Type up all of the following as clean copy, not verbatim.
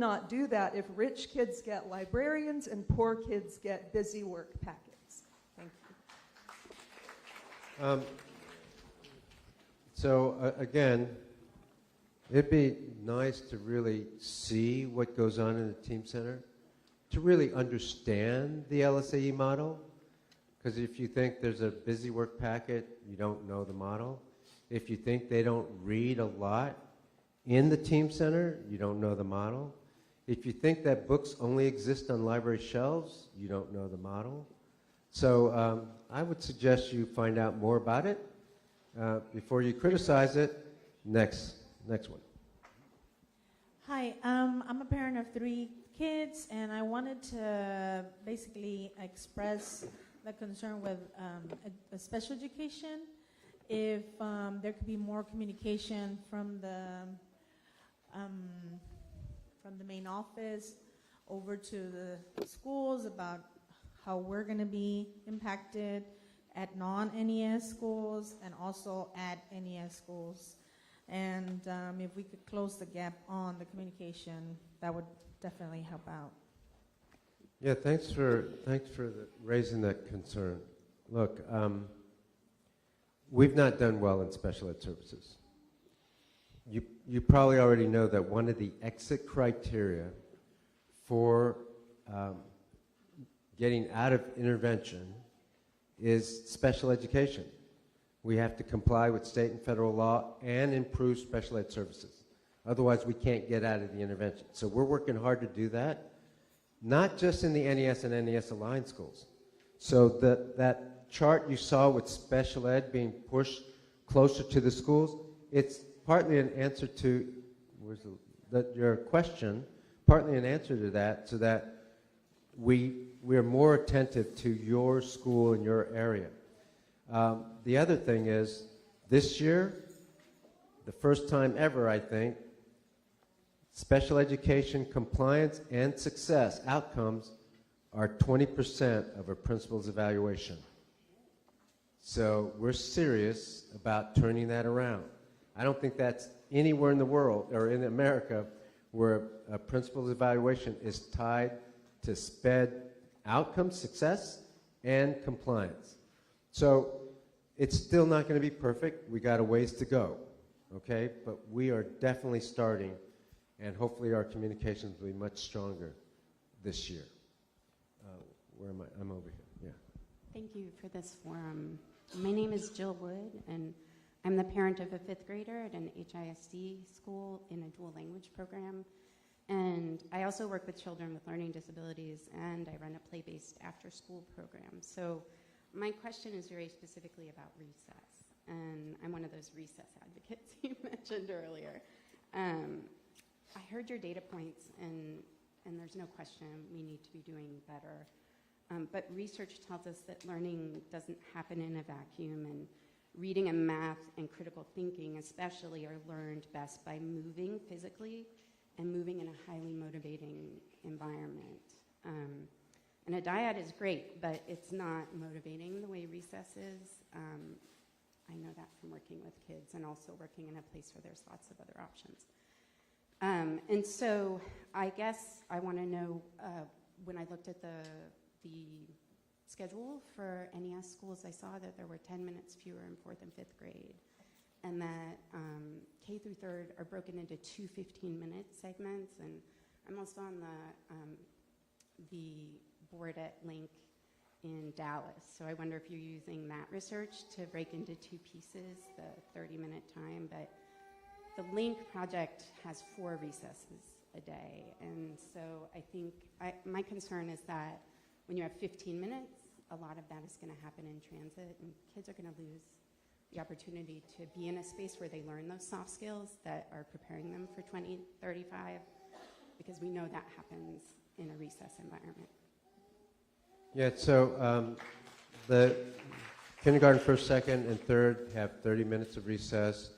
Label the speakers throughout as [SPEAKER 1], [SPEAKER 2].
[SPEAKER 1] not do that if rich kids get librarians and poor kids get busy work packets. Thank you.
[SPEAKER 2] Again, it'd be nice to really see what goes on in the Team Center, to really understand the LSAE model, because if you think there's a busy work packet, you don't know the model. If you think they don't read a lot in the Team Center, you don't know the model. If you think that books only exist on library shelves, you don't know the model. So I would suggest you find out more about it before you criticize it. Next one.
[SPEAKER 3] Hi, I'm a parent of 3 kids, and I wanted to basically express the concern with special education. If there could be more communication from the main office over to the schools about how we're going to be impacted at non-NES schools and also at NES schools. And if we could close the gap on the communication, that would definitely help out.
[SPEAKER 2] Yeah, thanks for raising that concern. Look, we've not done well in special ed services. You probably already know that one of the exit criteria for getting out of intervention is special education. We have to comply with state and federal law and improve special ed services. Otherwise, we can't get out of the intervention. So we're working hard to do that, not just in the NES and NES aligned schools. So that chart you saw with special ed being pushed closer to the schools, it's partly an answer to your question, partly an answer to that, so that we're more attentive to your school and your area. The other thing is, this year, the first time ever, I think, special education compliance and success outcomes are 20% of a principal's evaluation. So we're serious about turning that around. I don't think that's anywhere in the world or in America where a principal's evaluation is tied to SPED outcome, success, and compliance. So it's still not going to be perfect. We got a ways to go, okay? But we are definitely starting, and hopefully our communications will be much stronger this year. Where am I? I'm over here, yeah.
[SPEAKER 4] Thank you for this forum. My name is Jill Wood, and I'm the parent of a 5th grader at an HISD school in a dual language program. And I also work with children with learning disabilities, and I run a play-based after-school program. So my question is very specifically about recess, and I'm one of those recess advocates you mentioned earlier. I heard your data points, and there's no question we need to be doing better. But research tells us that learning doesn't happen in a vacuum, and reading and math and critical thinking especially are learned best by moving physically and moving in a highly motivating environment. And a dyad is great, but it's not motivating the way recess is. I know that from working with kids and also working in a place where there's lots of other options. And so I guess I want to know, when I looked at the schedule for NES schools, I saw that there were 10 minutes fewer in 4th and 5th grade, and that K through 3rd are broken into 2 15-minute segments. And I'm also on the board at Link in Dallas, so I wonder if you're using that research to break into 2 pieces, the 30-minute time. But the Link project has 4 recesses a day, and so I think my concern is that when you have 15 minutes, a lot of that is going to happen in transit, and kids are going to lose the opportunity to be in a space where they learn those soft skills that are preparing them for 2035, because we know that happens in a recess environment.
[SPEAKER 2] Yeah, so the kindergarten, 1st, 2nd, and 3rd have 30 minutes of recess.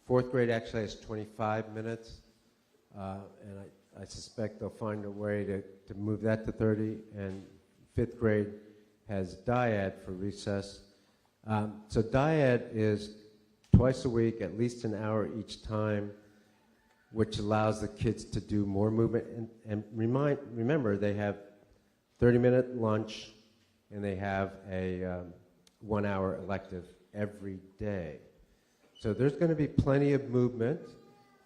[SPEAKER 2] 4th grade actually has 25 minutes, and I suspect they'll find a way to move that to 30, and 5th grade has dyad for recess. So dyad is twice a week, at least an hour each time. which allows the kids to do more movement. And remember, they have 30-minute lunch, and they have a 1-hour elective every day. So there's going to be plenty of movement.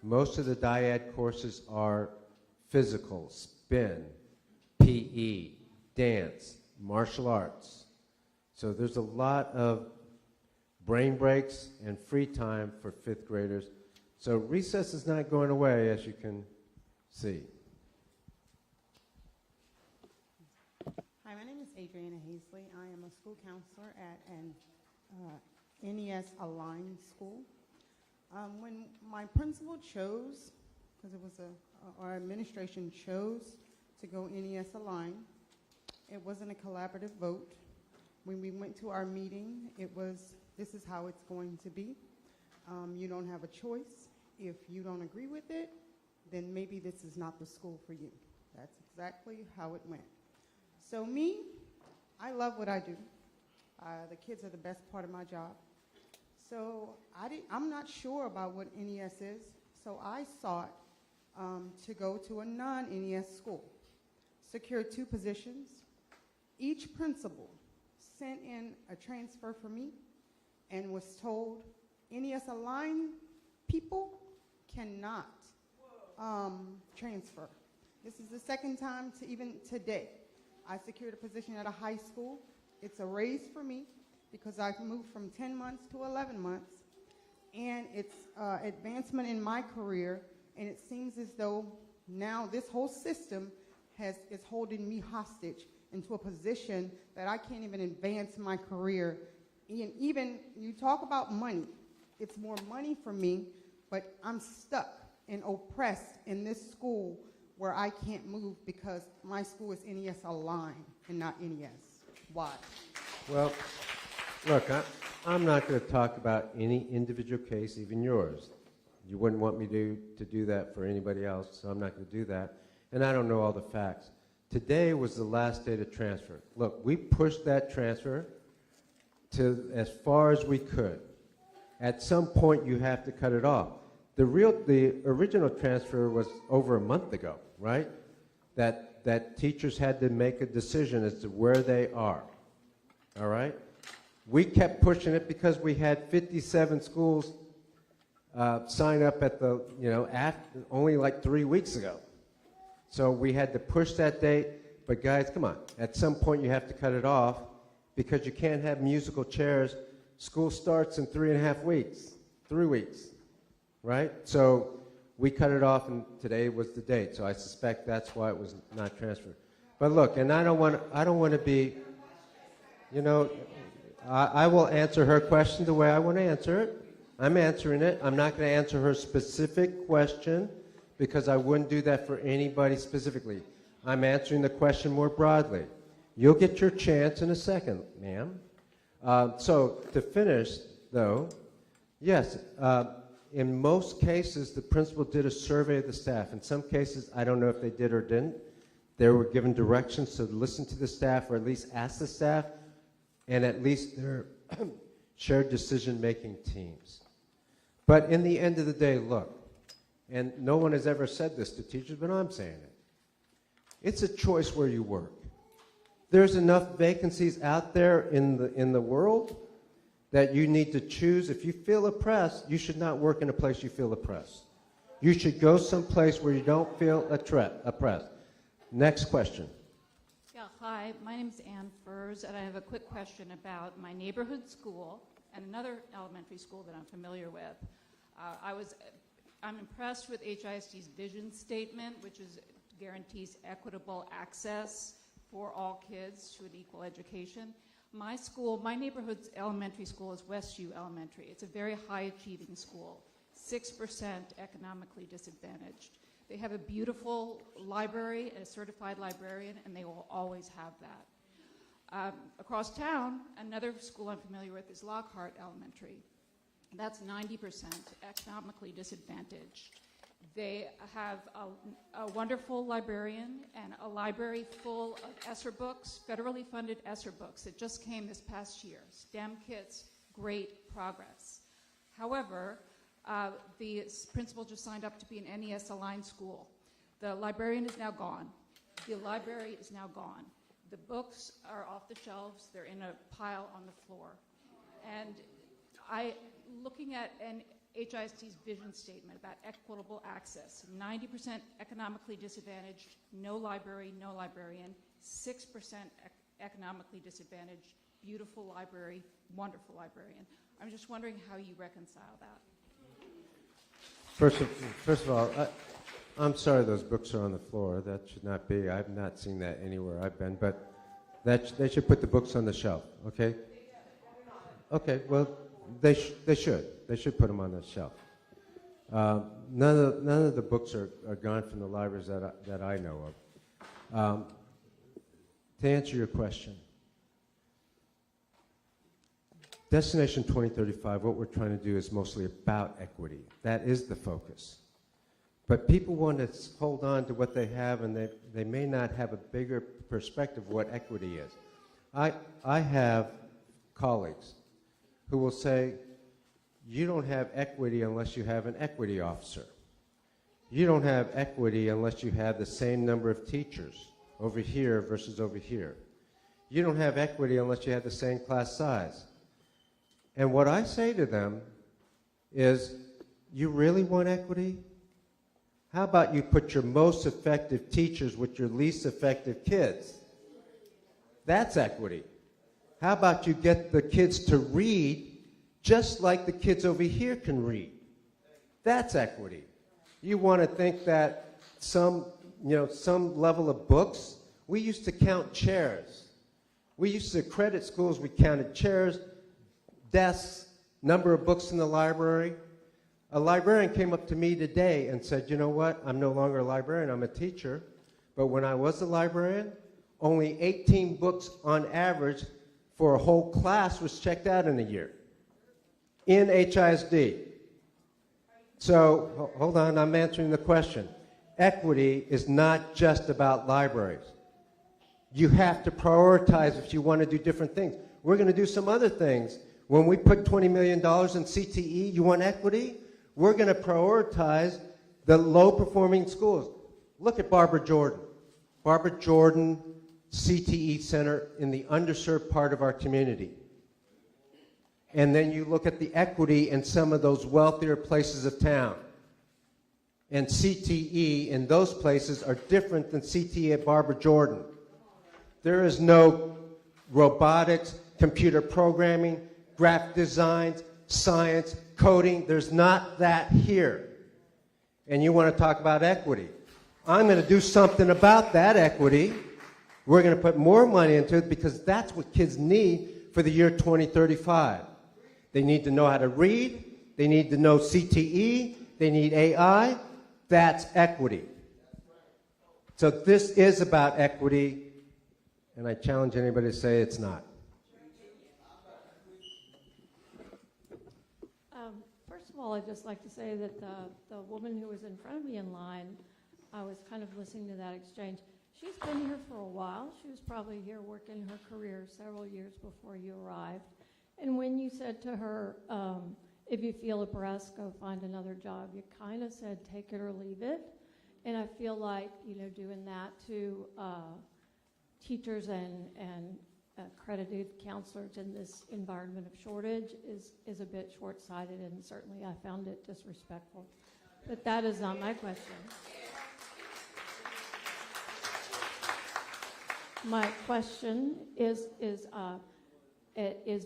[SPEAKER 2] Most of the dyad courses are physical, spin, PE, dance, martial arts. So there's a lot of brain breaks and free time for 5th graders. So recess is not going away, as you can see.
[SPEAKER 5] Hi, my name is Adriana Hazley. I am a school counselor at an NES aligned school. When my principal chose, because it was our administration chose to go NES aligned, it wasn't a collaborative vote. When we went to our meeting, it was, this is how it's going to be. You don't have a choice. If you don't agree with it, then maybe this is not the school for you. That's exactly how it went. So me, I love what I do. The kids are the best part of my job. So I'm not sure about what NES is, so I sought to go to a non-NES school. Secured 2 positions. Each principal sent in a transfer for me and was told NES aligned people cannot transfer. This is the second time to even today. I secured a position at a high school. It's a raise for me because I've moved from 10 months to 11 months, and it's advancement in my career, and it seems as though now this whole system is holding me hostage into a position that I can't even advance my career. And even, you talk about money, it's more money for me, but I'm stuck and oppressed in this school where I can't move because my school is NES aligned and not NES. Why?
[SPEAKER 2] Well, look, I'm not going to talk about any individual case, even yours. You wouldn't want me to do that for anybody else, so I'm not going to do that. And I don't know all the facts. Today was the last day to transfer. Look, we pushed that transfer to as far as we could. At some point, you have to cut it off. The original transfer was over a month ago, right? That teachers had to make a decision as to where they are, all right? We kept pushing it because we had 57 schools sign up at the, only like 3 weeks ago. So we had to push that date, but guys, come on. At some point, you have to cut it off because you can't have musical chairs. School starts in 3.5 weeks, 3 weeks, right? So we cut it off, and today was the date. So I suspect that's why it was not transferred. But look, and I don't want to be, I will answer her question the way I want to answer it. I'm answering it. I'm not going to answer her specific question because I wouldn't do that for anybody specifically. I'm answering the question more broadly. You'll get your chance in a second, ma'am. So to finish, though, yes, in most cases, the principal did a survey of the staff. In some cases, I don't know if they did or didn't. They were given directions to listen to the staff or at least ask the staff, and at least their shared decision-making teams. But in the end of the day, look, and no one has ever said this to teachers, but I'm saying it. It's a choice where you work. There's enough vacancies out there in the world that you need to choose. If you feel oppressed, you should not work in a place you feel oppressed. You should go someplace where you don't feel oppressed. Next question.
[SPEAKER 6] Yeah, hi, my name is Ann Furs, and I have a quick question about my neighborhood school and another elementary school that I'm familiar with. I'm impressed with HISD's vision statement, which guarantees equitable access for all kids to an equal education. My neighborhood's elementary school is Westview Elementary. It's a very high-achieving school, 6% economically disadvantaged. They have a beautiful library, a certified librarian, and they will always have that. Across town, another school I'm familiar with is Lockhart Elementary. That's 90% economically disadvantaged. They have a wonderful librarian and a library full of ESSER books, federally funded ESSER books that just came this past year. STEM kits, great progress. However, The principal just signed up to be an NES aligned school. The librarian is now gone. The library is now gone. The books are off the shelves. They're in a pile on the floor. And looking at an HISD's vision statement about equitable access, 90% economically disadvantaged, no library, no librarian, 6% economically disadvantaged, beautiful library, wonderful librarian. I'm just wondering how you reconcile that.
[SPEAKER 2] First of all, I'm sorry those books are on the floor. That should not be. I've not seen that anywhere I've been, but they should put the books on the shelf, okay? Okay, well, they should. They should put them on the shelf. None of the books are gone from the libraries that I know of. To answer your question, Destination 2035, what we're trying to do is mostly about equity. That is the focus. But people want to hold on to what they have, and they may not have a bigger perspective of what equity is. I have colleagues who will say, you don't have equity unless you have an equity officer. You don't have equity unless you have the same number of teachers over here versus over here. You don't have equity unless you have the same class size. And what I say to them is, you really want equity? How about you put your most effective teachers with your least effective kids? That's equity. How about you get the kids to read just like the kids over here can read? That's equity. You want to think that some level of books, we used to count chairs. We used to credit schools, we counted chairs, desks, number of books in the library. A librarian came up to me today and said, you know what, I'm no longer a librarian, I'm a teacher, but when I was a librarian, only 18 books on average for a whole class was checked out in a year in HISD. So, hold on, I'm answering the question. Equity is not just about libraries. You have to prioritize if you want to do different things. We're going to do some other things. When we put $20 million in CTE, you want equity? We're going to prioritize the low-performing schools. Look at Barbara Jordan. Barbara Jordan CTE Center in the underserved part of our community. And then you look at the equity in some of those wealthier places of town. And CTE in those places are different than CTE at Barbara Jordan. There is no robotics, computer programming, graphic designs, science, coding. There's not that here. And you want to talk about equity. I'm going to do something about that equity. We're going to put more money into it because that's what kids need for the year 2035. They need to know how to read. They need to know CTE. They need AI. That's equity. So this is about equity, and I challenge anybody to say it's not.
[SPEAKER 7] First of all, I'd just like to say that the woman who was in front of me in line, I was kind of listening to that exchange. She's been here for a while. She was probably here working her career several years before you arrived. And when you said to her, if you feel oppressed, go find another job, you kind of said take it or leave it. And I feel like, doing that to teachers and accredited counselors in this environment of shortage is a bit short-sighted, and certainly I found it disrespectful. But that is not my question. My question is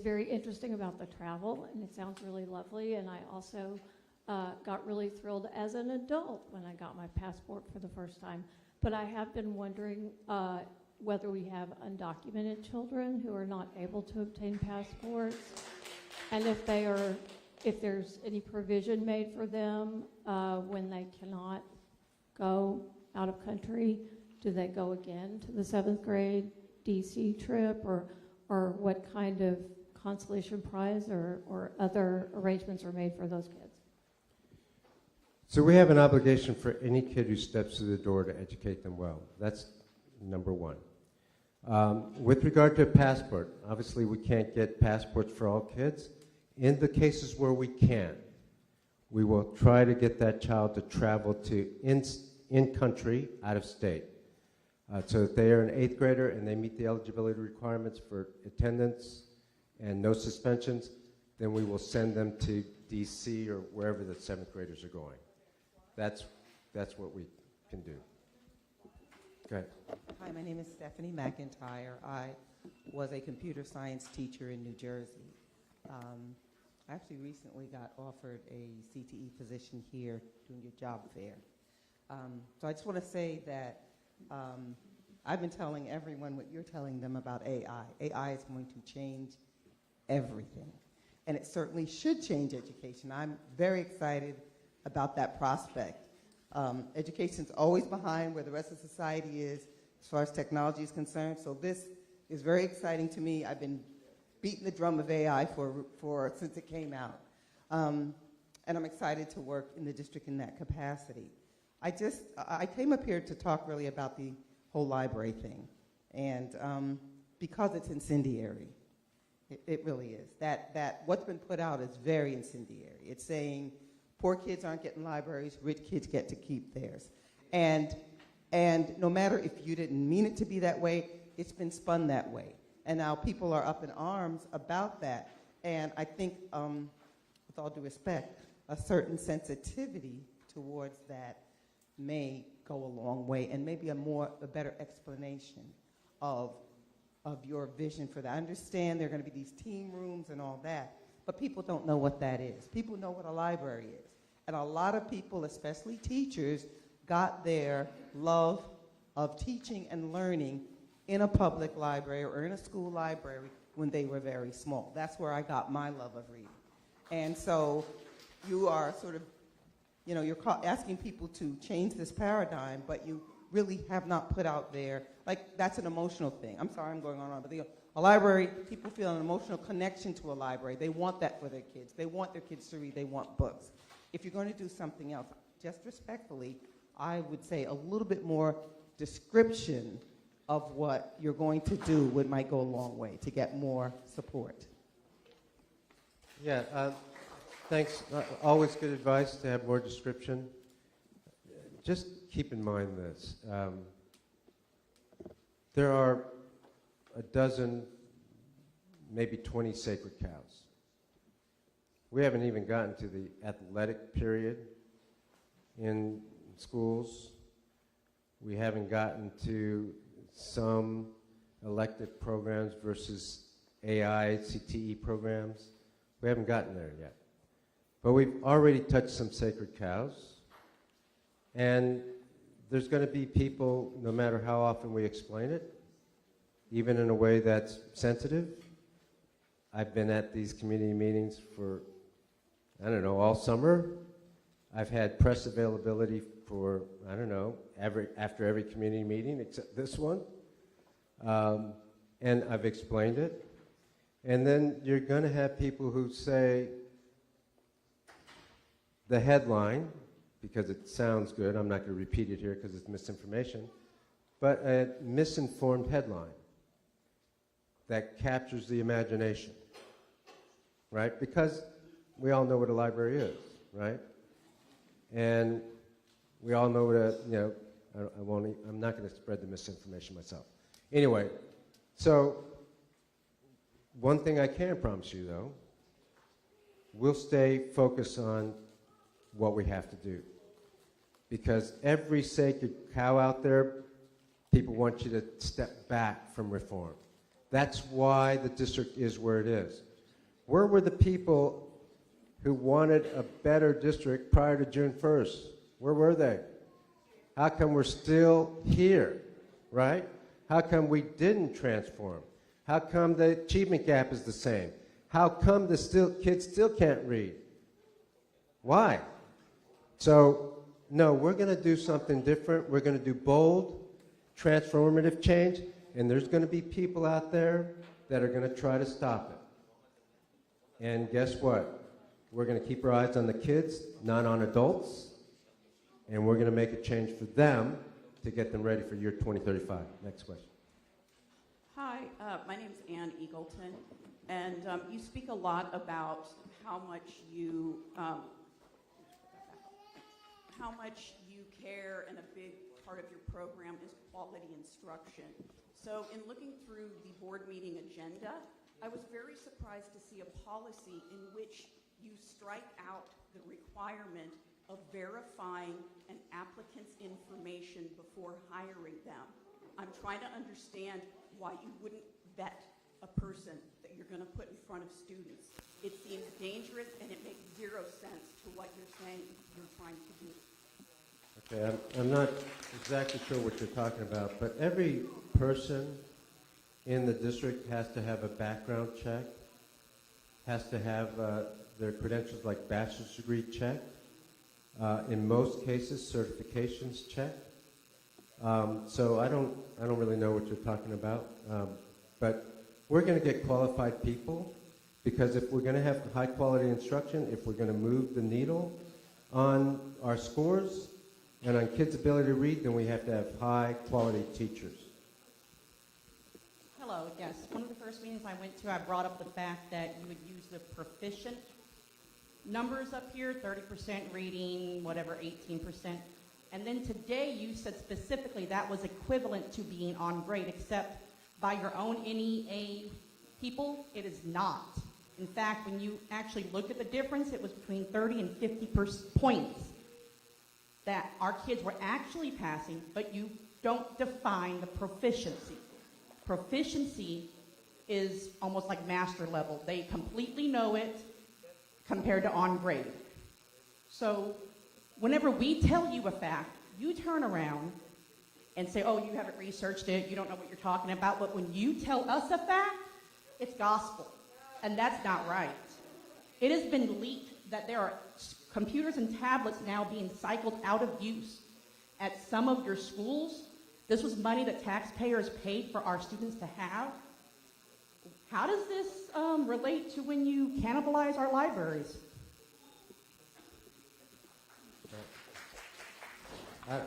[SPEAKER 7] very interesting about the travel, and it sounds really lovely, and I also got really thrilled as an adult when I got my passport for the first time. But I have been wondering whether we have undocumented children who are not able to obtain passports, and if there's any provision made for them when they cannot go out of country. Do they go again to the 7th grade DC trip, or what kind of consolation prize or other arrangements are made for those kids?
[SPEAKER 2] So we have an obligation for any kid who steps through the door to educate them well. That's number one. With regard to a passport, obviously we can't get passports for all kids. In the cases where we can, we will try to get that child to travel to in-country, out of state. So if they are an 8th grader and they meet the eligibility requirements for attendance and no suspensions, then we will send them to DC or wherever the 7th graders are going. That's what we can do. Go ahead.
[SPEAKER 8] Hi, my name is Stephanie McIntyre. I was a computer science teacher in New Jersey. I actually recently got offered a CTE position here doing your job fair. So I just want to say that I've been telling everyone what you're telling them about AI. AI is going to change everything, and it certainly should change education. I'm very excited about that prospect. Education's always behind where the rest of society is as far as technology is concerned, so this is very exciting to me. I've been beating the drum of AI since it came out, and I'm excited to work in the district in that capacity. I came up here to talk really about the whole library thing, and because it's incendiary, it really is. That what's been put out is very incendiary. It's saying poor kids aren't getting libraries, rich kids get to keep theirs. And no matter if you didn't mean it to be that way, it's been spun that way. And now people are up in arms about that. And I think, with all due respect, a certain sensitivity towards that may go a long way, and maybe a better explanation of your vision for that. I understand there are going to be these team rooms and all that, but people don't know what that is. People know what a library is. And a lot of people, especially teachers, got their love of teaching and learning in a public library or in a school library when they were very small. That's where I got my love of reading. And so you are sort of, you're asking people to change this paradigm, but you really have not put out there, like, that's an emotional thing. I'm sorry I'm going on, but a library, people feel an emotional connection to a library. They want that for their kids. They want their kids to read. They want books. If you're going to do something else, just respectfully, I would say a little bit more description of what you're going to do might go a long way to get more support.
[SPEAKER 2] Yeah, thanks. Always good advice to have more description. Just keep in mind this. There are a dozen, maybe 20 sacred cows. We haven't even gotten to the athletic period in schools. We haven't gotten to some elective programs versus AI, CTE programs. We haven't gotten there yet. But we've already touched some sacred cows. And there's going to be people, no matter how often we explain it, even in a way that's sensitive. I've been at these community meetings for, I don't know, all summer. I've had press availability for, I don't know, after every community meeting except this one. And I've explained it. And then you're going to have people who say the headline, because it sounds good, I'm not going to repeat it here because it's misinformation, but a misinformed headline that captures the imagination, right? Because we all know what a library is, right? And we all know what I'm not going to spread the misinformation myself. Anyway, so one thing I can promise you, though, we'll stay focused on what we have to do. Because every sacred cow out there, people want you to step back from reform. That's why the district is where it is. Where were the people who wanted a better district prior to June 1st? Where were they? How come we're still here, right? How come we didn't transform? How come the achievement gap is the same? How come the kids still can't read? Why? So, no, we're going to do something different. We're going to do bold, transformative change, and there's going to be people out there that are going to try to stop it. And guess what? We're going to keep our eyes on the kids, not on adults, and we're going to make a change for them to get them ready for year 2035. Next question.
[SPEAKER 9] Hi, my name is Ann Eagleton, and you speak a lot about how much you how much you care, and a big part of your program is quality instruction. So in looking through the board meeting agenda, I was very surprised to see a policy in which you strike out the requirement of verifying an applicant's information before hiring them. I'm trying to understand why you wouldn't vet a person that you're going to put in front of students. It seems dangerous, and it makes zero sense to what you're saying you're trying to do.
[SPEAKER 2] Okay, I'm not exactly sure what you're talking about, but every person in the district has to have a background check, has to have their credentials like bachelor's degree checked. In most cases, certifications checked. So I don't really know what you're talking about, but we're going to get qualified people, because if we're going to have high quality instruction, if we're going to move the needle on our scores and on kids' ability to read, then we have to have high quality teachers.
[SPEAKER 10] Hello, yes. One of the first meetings I went to, I brought up the fact that you would use the proficient numbers up here, 30% reading, whatever, 18%. And then today you said specifically that was equivalent to being on grade, except by your own NEA people, it is not. In fact, when you actually look at the difference, it was between 30 and 50 points that our kids were actually passing, but you don't define the proficiency. Proficiency is almost like master level. They completely know it compared to on grade. So whenever we tell you a fact, you turn around and say, oh, you haven't researched it, you don't know what you're talking about. But when you tell us a fact, it's gospel. And that's not right. It has been leaked that there are computers and tablets now being cycled out of use at some of your schools. This was money that taxpayers paid for our students to have. How does this relate to when you cannibalize our libraries?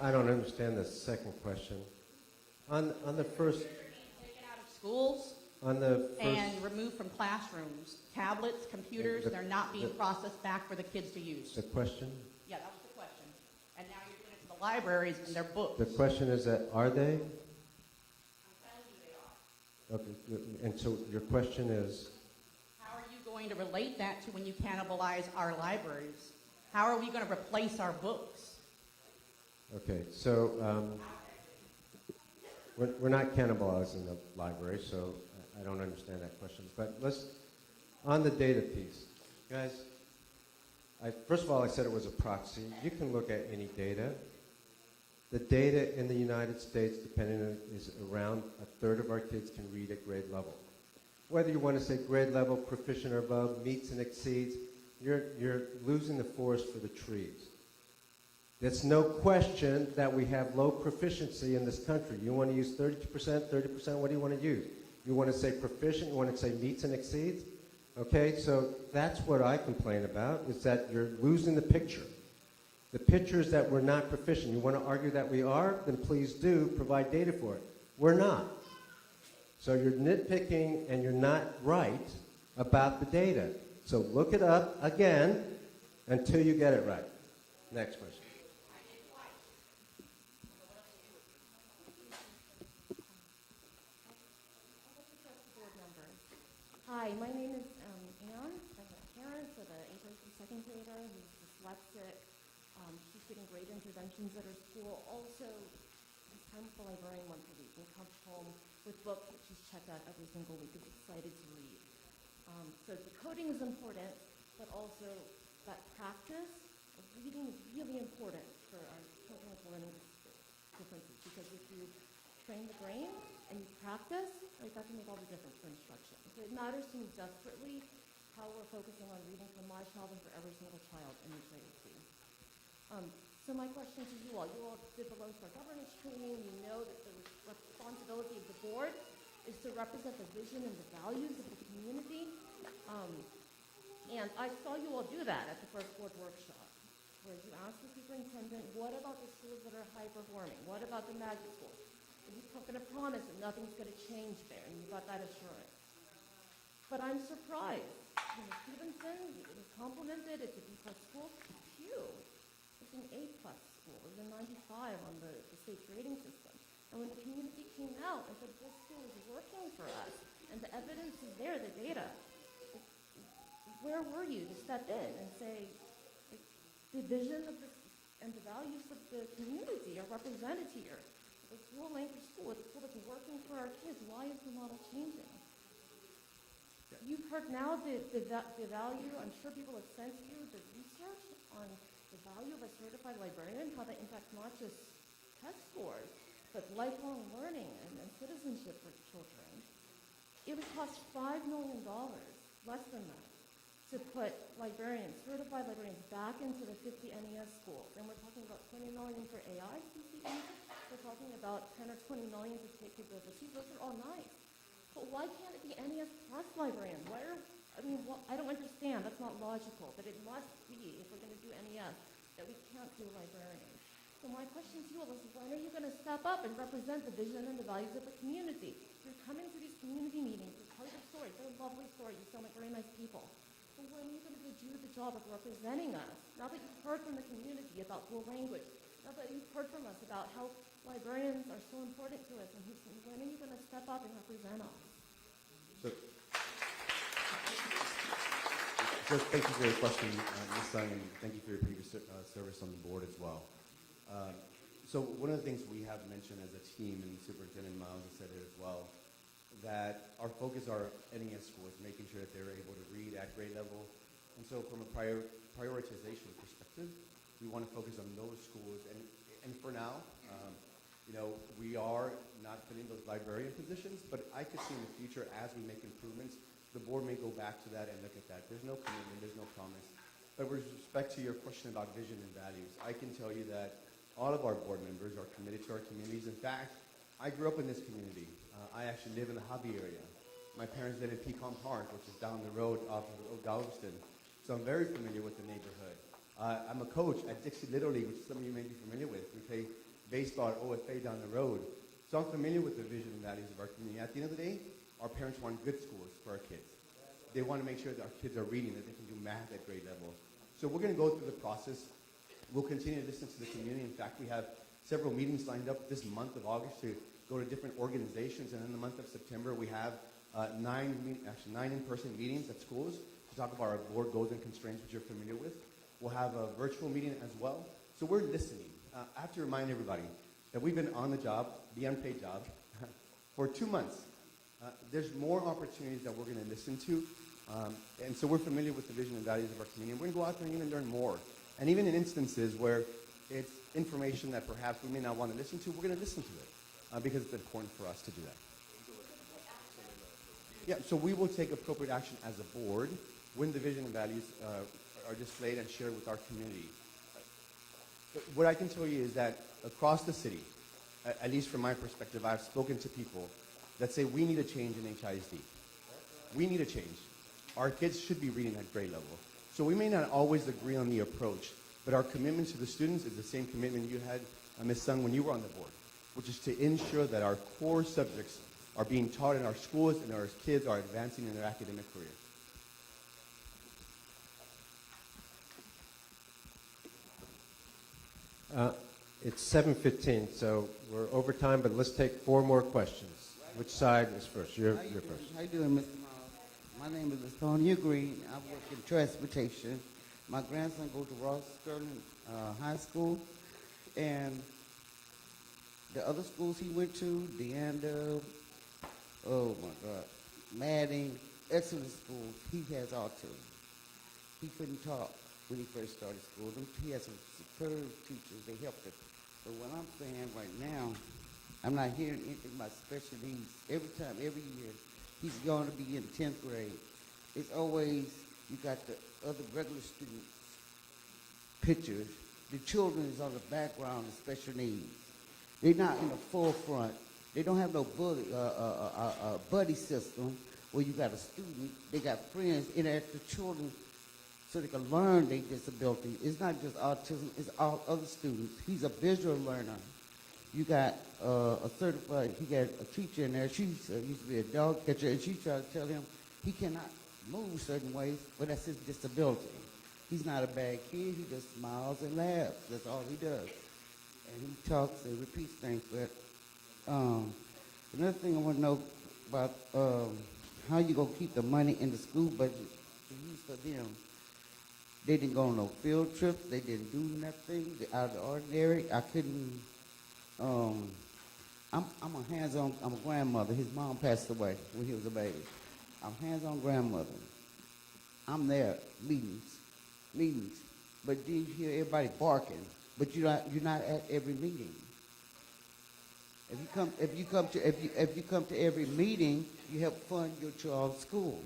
[SPEAKER 2] I don't understand the second question. On the first,
[SPEAKER 10] Taken out of schools
[SPEAKER 2] on the first,
[SPEAKER 10] and removed from classrooms. Tablets, computers, they're not being processed back for the kids to use.
[SPEAKER 2] the question?
[SPEAKER 10] Yeah, that was the question. And now you're doing it to the libraries and their books.
[SPEAKER 2] The question is that, are they?
[SPEAKER 10] I'm telling you they are.
[SPEAKER 2] Okay, and so your question is?
[SPEAKER 10] How are you going to relate that to when you cannibalize our libraries? How are we going to replace our books?
[SPEAKER 2] Okay, so we're not cannibalizing the library, so I don't understand that question. But let's, on the data piece, guys, first of all, I said it was a proxy. You can look at any data. The data in the United States, depending on, is around a third of our kids can read at grade level. Whether you want to say grade level, proficient or above, meets and exceeds, you're losing the forest for the trees. There's no question that we have low proficiency in this country. You want to use 32%, 30%, what do you want to use? You want to say proficient, you want to say meets and exceeds? Okay, so that's what I complain about, is that you're losing the picture. The picture is that we're not proficient. You want to argue that we are? Then please do provide data for it. We're not. So you're nitpicking and you're not right about the data. So look it up again until you get it right. Next question.
[SPEAKER 11] Hi, my name is Anne. I'm a parent of an 8th and second grader who's dyslexic. She's getting great interventions at her school. Also, she's time with the librarian once a week and comes home with books that she's checked out every single week and is excited to read. So the coding is important, but also that practice of reading is really important for our children with learning differences, because if you train the brain and you practice, like, that can make all the difference for instruction. So it matters to me desperately how we're focusing on reading for my child and for every single child in HISD. So my question to you all did the Lone Star governance training. You know that the responsibility of the board is to represent the vision and the values of the community. And I saw you all do that at the first board workshop, where you asked the superintendent, what about the schools that are high performing? What about the magic schools? And he's not going to promise that nothing's going to change there, and you got that assurance. But I'm surprised. Stevenson, it was complimented, it's a B+ school. Phew. an A-plus school. It was a 95 on the state grading system. And when the community came out and said, this school is working for us, and the evidence is there, the data, where were you to step in and say, the vision of this and the values of the community are represented here? It's a dual language school. It's a school that's working for our kids. Why is the model changing? You've heard now the value, I'm sure people have sent you the research on the value of a certified librarian, how that impacts not just test scores, but lifelong learning and citizenship for children. It would cost $5 million, less than that, to put librarians, certified librarians, back into the 50 NES schools. And we're talking about $20 million for AI CCE. We're talking about 10 or 20 million to take kids overseas. Those are all nice. But why can't it be NES plus librarian? I don't understand. That's not logical. But it must be, if we're going to do NES, that we can't do librarians. So my question to you all is, when are you going to step up and represent the vision and the values of the community? You're coming to these community meetings. You tell your stories. They're lovely stories. You sound like very nice people. But when are you going to do the job of representing us? Now that you've heard from the community about dual language, now that you've heard from us about how librarians are so important to us, and when are you going to step up and represent us?
[SPEAKER 12] So thank you for your question, Ms. Sung, and thank you for your previous service on the board as well. So one of the things we have mentioned as a team, and Superintendent Miles has said it as well, that our focus are NES schools, making sure that they're able to read at grade level. And so from a prioritization perspective, we want to focus on those schools. And for now, we are not filling those librarian positions, but I could see in the future, as we make improvements, the board may go back to that and look at that. There's no commitment, there's no promise. But with respect to your question about vision and values, I can tell you that all of our board members are committed to our communities. In fact, I grew up in this community. I actually live in the Hobby area. My parents live in Pecan Park, which is down the road off of Galveston. So I'm very familiar with the neighborhood. I'm a coach at Dixie Little League, which some of you may be familiar with. We play baseball at OFA down the road. So I'm familiar with the vision and values of our community. At the end of the day, our parents want good schools for our kids. They want to make sure that our kids are reading, that they can do math at grade level. So we're going to go through the process. We'll continue to listen to the community. In fact, we have several meetings lined up this month of August to go to different organizations. And in the month of September, we have 9 in-person meetings at schools to talk about our board goals and constraints, which you're familiar with. We'll have a virtual meeting as well. So we're listening. I have to remind everybody that we've been on the job, the unpaid job, for 2 months. There's more opportunities that we're going to listen to. And so we're familiar with the vision and values of our community. We're going to go out there and even learn more. And even in instances where it's information that perhaps we may not want to listen to, we're going to listen to it because it's important for us to do that. Yeah, so we will take appropriate action as a board when the vision and values are displayed and shared with our community. What I can tell you is that across the city, at least from my perspective, I've spoken to people that say we need a change in HISD. We need a change. Our kids should be reading at grade level. So we may not always agree on the approach, but our commitment to the students is the same commitment you had, Ms. Sung, when you were on the board, which is to ensure that our core subjects are being taught in our schools and our kids are advancing in their academic career.
[SPEAKER 2] It's 7:15, so we're over time, but let's take 4 more questions. Which side is first? You're first.
[SPEAKER 13] How you doing, Mr. Miles? My name is Antonio Green. I work in transportation. My grandson goes to Ross Sterling High School, and the other schools he went to, Deanda, oh my God, Madding, excellent schools, he has autism. He couldn't talk when he first started school. He has some superb teachers. They helped him. But what I'm saying right now, I'm not hearing anything about special needs. Every time, every year, he's going to be in 10th grade. It's always, you got the other regular students' pictures. The children is on the background of special needs. They're not in the forefront. They don't have no buddy system where you got a student, they got friends, interact with children so they can learn their disability. It's not just autism, it's all other students. He's a visual learner. You got a certified, he got a teacher in there, she used to be a dog catcher, and she tried to tell him he cannot move certain ways, but that's his disability. He's not a bad kid. He just smiles and laughs. That's all he does. And he talks and repeats things. But another thing I want to know about how you gonna keep the money in the school budget to use for them. They didn't go on no field trips. They didn't do nothing out of the ordinary. I couldn't. I'm a hands-on. I'm a grandmother. His mom passed away when he was a baby. I'm hands-on grandmother. I'm there, meetings. But then you hear everybody barking, but you're not at every meeting. If you come to every meeting, you help fund your child's school.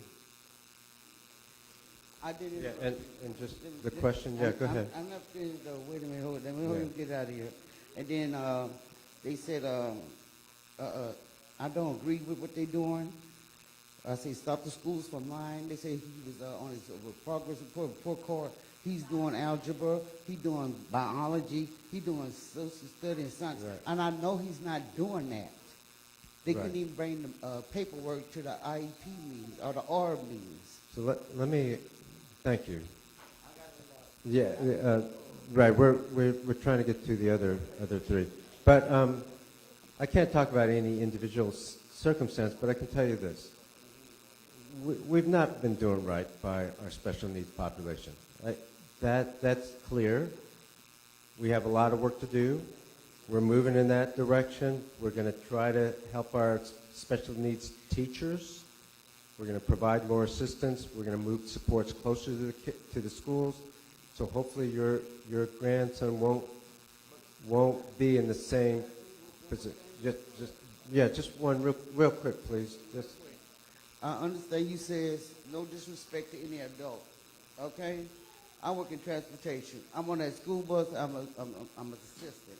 [SPEAKER 13] I did it.
[SPEAKER 2] Yeah, and just the question. Yeah, go ahead.
[SPEAKER 13] I'm not finished though. Wait a minute. Hold on. Let me get out of here. And then they said, I don't agree with what they're doing. I say stop the schools from lying. They say he was on his progress report card. He's doing algebra. He's doing biology. He's doing social study and science.
[SPEAKER 2] Right.
[SPEAKER 13] And I know he's not doing that. They
[SPEAKER 2] Right.
[SPEAKER 13] couldn't even bring the paperwork to the IEP meetings or the R meetings.
[SPEAKER 2] So let me, thank you. Yeah, right. We're trying to get to the other three, but I can't talk about any individual circumstance. But I can tell you this: we've not been doing right by our special needs population. That's clear. We have a lot of work to do. We're moving in that direction. We're going to try to help our special needs teachers. We're going to provide more assistance. We're going to move supports closer to the schools. So hopefully your grandson won't be in the same position. Just one real quick, please. Just.
[SPEAKER 13] I understand you says no disrespect to any adult, okay? I work in transportation. I'm on that school bus. I'm an assistant.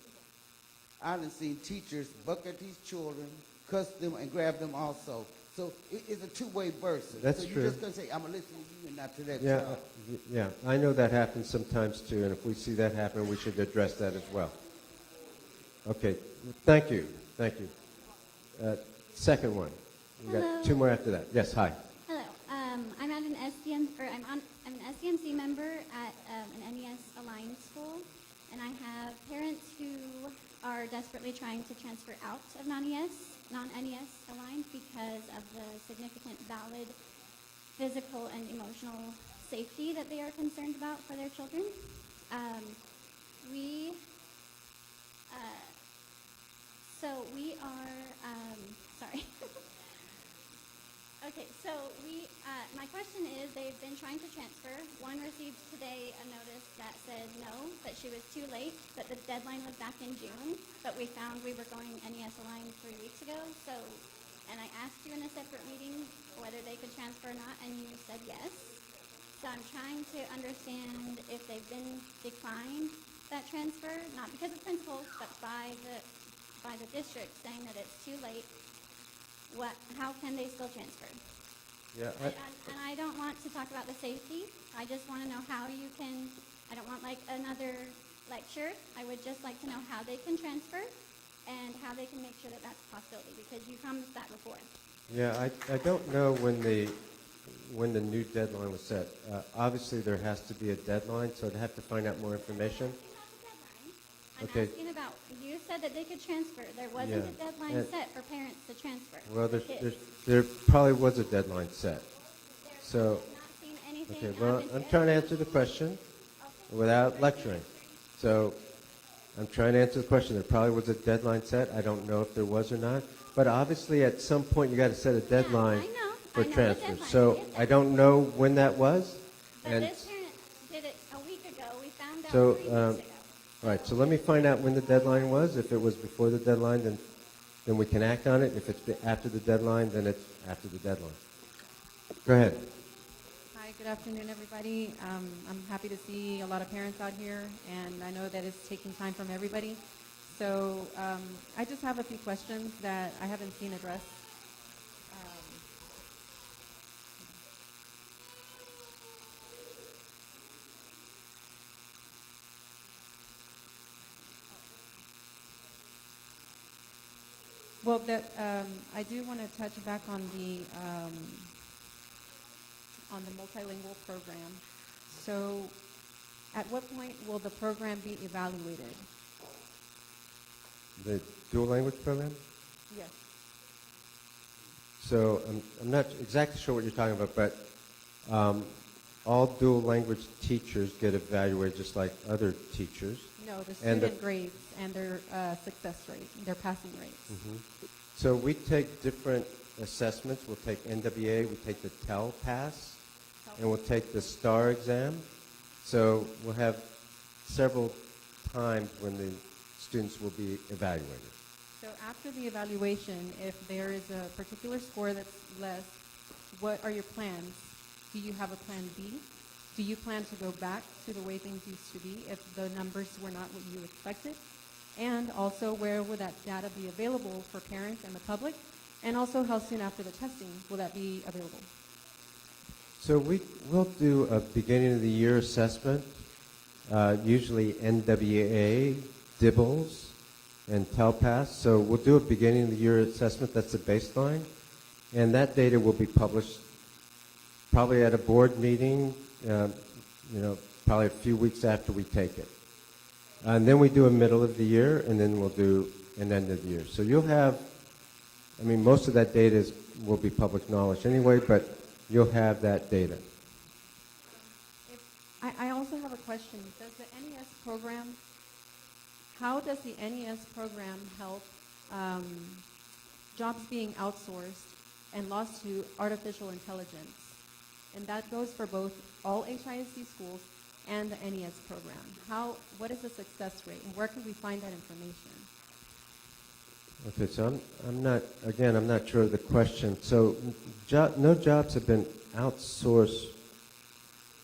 [SPEAKER 13] I done seen teachers buck at these children, cuss them, and grab them also. So it's a two-way burst.
[SPEAKER 2] That's
[SPEAKER 13] so
[SPEAKER 2] true.
[SPEAKER 13] You're just gonna say I'm gonna listen to you and not to that
[SPEAKER 2] Yeah,
[SPEAKER 13] child.
[SPEAKER 2] yeah. I know that happens sometimes too, and if we see that happen, we should address that as well. Okay. Thank you. Second one. We got two more after that. Yes. Hi.
[SPEAKER 14] Hello. I'm at an I'm an SDMC member at an NES Aligned school, and I have parents who are desperately trying to transfer out of non-NES Aligned because of the significant valid physical and emotional safety that they are concerned about for their children. We are, sorry. Okay, so my question is, they've been trying to transfer. One received today a notice that said no, that she was too late, that the deadline was back in June, but we found we were going NES Aligned 3 weeks ago. So, and I asked you in a separate meeting whether they could transfer or not, and you said yes. So I'm trying to understand if they've been declined that transfer, not because of principals, but by the district saying that it's too late. How can they still transfer?
[SPEAKER 2] Yeah.
[SPEAKER 14] And I don't want to talk about the safety. I just want to know how you can. I don't want like another lecture. I would just like to know how they can transfer and how they can make sure that that's a possibility, because you promised that before.
[SPEAKER 2] Yeah, I don't know when the new deadline was set. Obviously, there has to be a deadline, so I'd have to find out more information.
[SPEAKER 14] I'm
[SPEAKER 2] Okay.
[SPEAKER 14] asking about, you said that they could transfer. There wasn't a deadline set for parents to transfer.
[SPEAKER 2] Well, there probably was a deadline set. So,
[SPEAKER 14] Not seen anything.
[SPEAKER 2] okay, well, I'm trying to answer the question without lecturing. So, I'm trying to answer the question. There probably was a deadline set. I don't know if there was or not. But obviously, at some point, you got to set a deadline for transfer. So, I don't know when that was.
[SPEAKER 14] But
[SPEAKER 2] And
[SPEAKER 14] this parent did it a week ago. We found out
[SPEAKER 2] so,
[SPEAKER 14] 3 weeks ago.
[SPEAKER 2] all right, so let me find out when the deadline was. If it was before the deadline, then we can act on it. If it's after the deadline, then it's after the deadline. Go ahead.
[SPEAKER 15] Hi, good afternoon, everybody. I'm happy to see a lot of parents out here, and I know that it's taking time from everybody. So I just have a few questions that I haven't seen addressed. Well, I do want to touch back on the multilingual program. So At what point will the program be evaluated?
[SPEAKER 2] The dual language program?
[SPEAKER 15] Yes.
[SPEAKER 2] So I'm not exactly sure what you're talking about, but all dual language teachers get evaluated just like other teachers.
[SPEAKER 15] No, the
[SPEAKER 2] And
[SPEAKER 15] student grades and their success rate, their passing rates.
[SPEAKER 2] Mhm. So we take different assessments. We'll take NWA, we take the TEL pass, and we'll take the STAR exam. So we'll have several times when the students will be evaluated.
[SPEAKER 15] So after the evaluation, if there is a particular score that's less, what are your plans? Do you have a plan B? Do you plan to go back to the way things used to be if the numbers were not what you expected? And also, where will that data be available for parents and the public? And also, how soon after the testing will that be available?
[SPEAKER 2] So we'll do a beginning of the year assessment, usually NWA, DIBELS, and TELPAS. So we'll do a beginning of the year assessment. That's the baseline. And that data will be published probably at a board meeting, probably a few weeks after we take it. And then we do a middle of the year, and then we'll do an end of the year. So you'll have, most of that data will be public knowledge anyway, but you'll have that data.
[SPEAKER 15] I also have a question. Does the NES program, how does the NES program help jobs being outsourced and lost to artificial intelligence? And that goes for both all HISD schools and the NES program. What is the success rate, and where can we find that information?
[SPEAKER 2] Okay, so I'm not sure of the question. So no jobs have been outsourced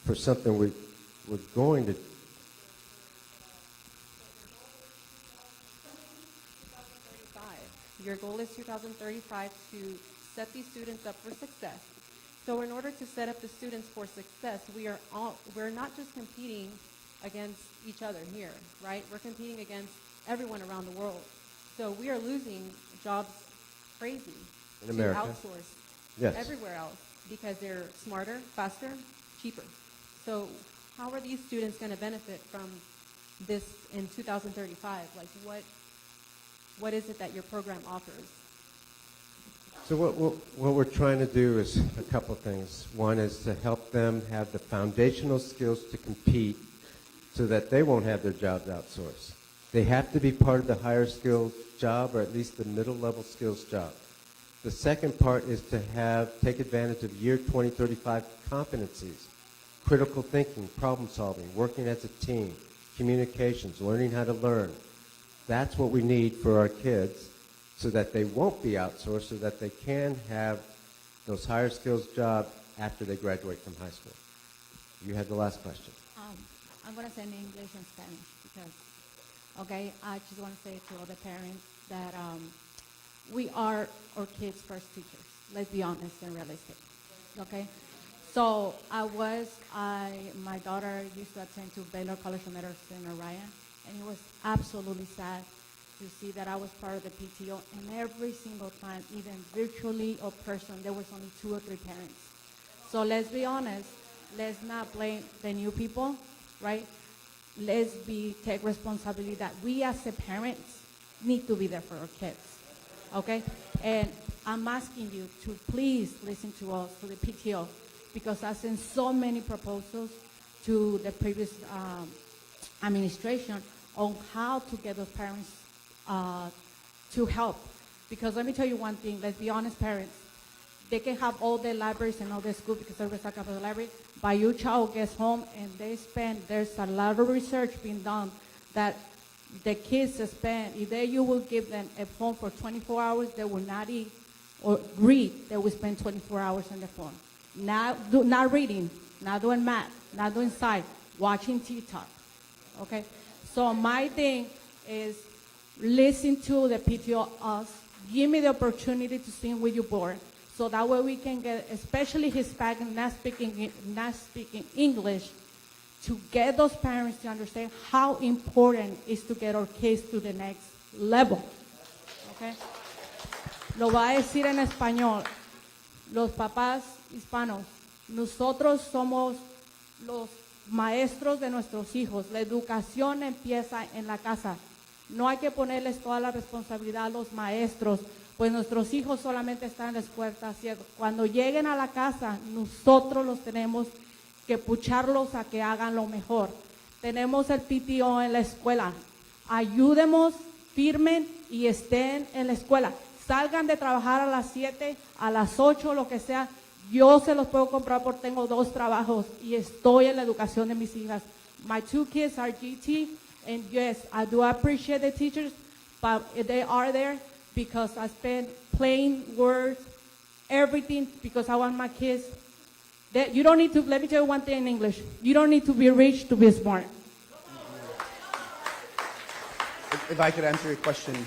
[SPEAKER 2] for something we're going to.
[SPEAKER 15] Your goal is 2035 to set these students up for success. So in order to set up the students for success, we're not just competing against each other here, right? We're competing against everyone around the world. So we are losing jobs crazy
[SPEAKER 2] In America.
[SPEAKER 15] to outsource
[SPEAKER 2] Yes.
[SPEAKER 15] everywhere else because they're smarter, faster, cheaper. So how are these students going to benefit from this in 2035? Like what is it that your program offers?
[SPEAKER 2] So what we're trying to do is a couple of things. One is to help them have the foundational skills to compete so that they won't have their jobs outsourced. They have to be part of the higher skills job, or at least the middle level skills job. The second part is to take advantage of year 2035 competencies: critical thinking, problem solving, working as a team, communications, learning how to learn. That's what we need for our kids so that they won't be outsourced, so that they can have those higher skills jobs after they graduate from high school. You had the last question.
[SPEAKER 16] I'm going to say in English and Spanish because, okay, I just want to say to all the parents that we are our kids' first teachers. Let's be honest and realistic, okay? So my daughter used to attend to Baylor College of Medicine, Orion, and it was absolutely sad to see that I was part of the PTO, and every single time, even virtually or personally, there was only 2 or 3 parents. So let's be honest, let's not blame the new people, right? Let's take responsibility that we as the parents need to be there for our kids, okay? And I'm asking you to please listen to us, to the PTO, because I sent so many proposals to the previous administration on how to get those parents to help. Because let me tell you one thing, let's be honest, parents, they can have all the libraries and all the schools because everybody's talking about the library, but your child gets home and there's a lot of research being done that the kids spend, you will give them a phone for 24 hours, they will not eat or read, they will spend 24 hours on the phone. Not reading, not doing math, not doing science, watching TikTok, okay? So my thing is listen to the PTO, us, give me the opportunity to sing with your board, so that way we can get, especially Hispanic, not speaking English, to get those parents to understand how important it is to get our kids to the next level, okay? Lo voy a decir en español. Los papás hispanos, nosotros somos los maestros de nuestros hijos. La educación empieza en la casa. No hay que ponerles toda la responsabilidad a los maestros, pues nuestros hijos solamente están en la escuela ciegos. Cuando lleguen a la casa, nosotros los tenemos que pucharlos a que hagan lo mejor. Tenemos el PTO en la escuela. Ayúdemos, firmen y estén en la escuela. Salgan de trabajar a las 7, a las 8, lo que sea. Yo se los puedo comprar porque tengo 2 trabajos y estoy en la educación de mis hijas. My 2 kids are GT, and yes, I do appreciate the teachers, but they are there because I spend plain words, everything, because I want my kids. You don't need to, let me tell you one thing in English. You don't need to be rich to be smart.
[SPEAKER 12] If I could answer your question,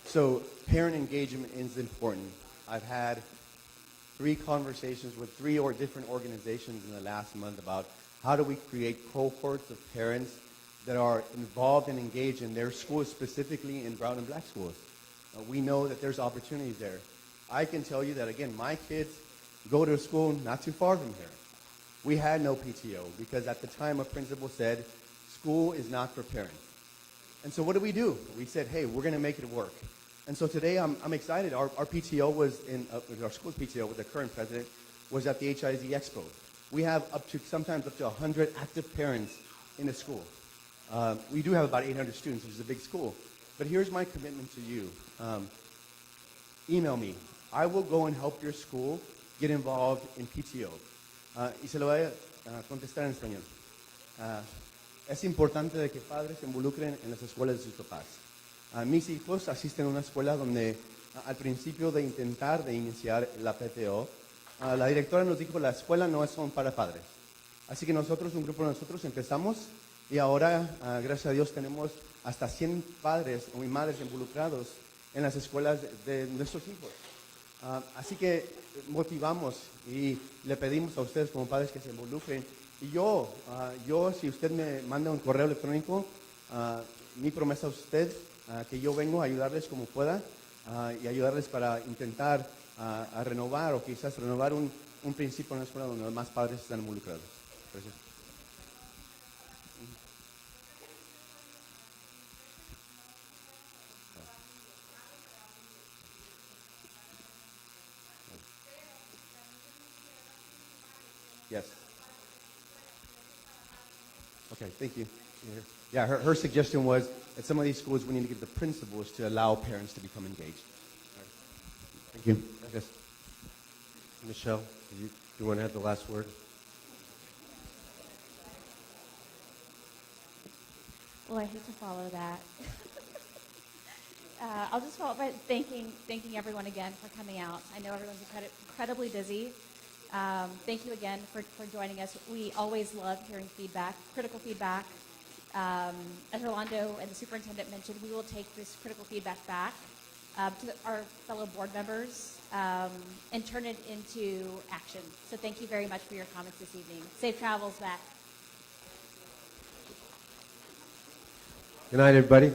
[SPEAKER 12] so parent engagement is important. I've had 3 conversations with 3 or different organizations in the last month about how do we create cohorts of parents that are involved and engaged in their schools, specifically in brown and black schools. We know that there's opportunities there. I can tell you that, again, my kids go to a school not too far from here. We had no PTO because at the time a principal said, school is not for parents. And so what did we do? We said, hey, we're going to make it work. And so today I'm excited. Our PTO was in, our school PTO with the current president was at the HISD Expo. We have sometimes up to 100 active parents in the school. We do have about 800 students, which is a big school. But here's my commitment to you. Email me. I will go and help your school get involved in PTO. Y se lo voy a contestar en español. Es importante de que padres se involucren en las escuelas de sus papás. Mis hijos asisten a una escuela donde al principio de intentar de iniciar la PTO, la directora nos dijo la escuela no es son para padres. Así que nosotros, un grupo de nosotros empezamos y ahora, gracias a Dios, tenemos hasta 100 padres o madres involucrados en las escuelas de nuestros hijos. Así que motivamos y le pedimos a ustedes como padres que se involucren. Y yo, si usted me manda un correo electrónico, mi promesa a usted, que yo vengo a ayudarles como pueda y ayudarles para intentar a renovar o quizás renovar un principio en la escuela donde más padres están involucrados. Gracias. Yes. Okay, thank you. Yeah, her suggestion was at some of these schools we need to get the principals to allow parents to become engaged. Thank you. Yes.
[SPEAKER 2] Michelle, do you want to have the last word?
[SPEAKER 17] Well, I hate to follow that. I'll just follow up by thanking everyone again for coming out. I know everyone's incredibly busy. Thank you again for joining us. We always love hearing feedback, critical feedback. As Rolando and the superintendent mentioned, we will take this critical feedback back to our fellow board members and turn it into action. So thank you very much for your comments this evening. Safe travels back.
[SPEAKER 2] Good night, everybody.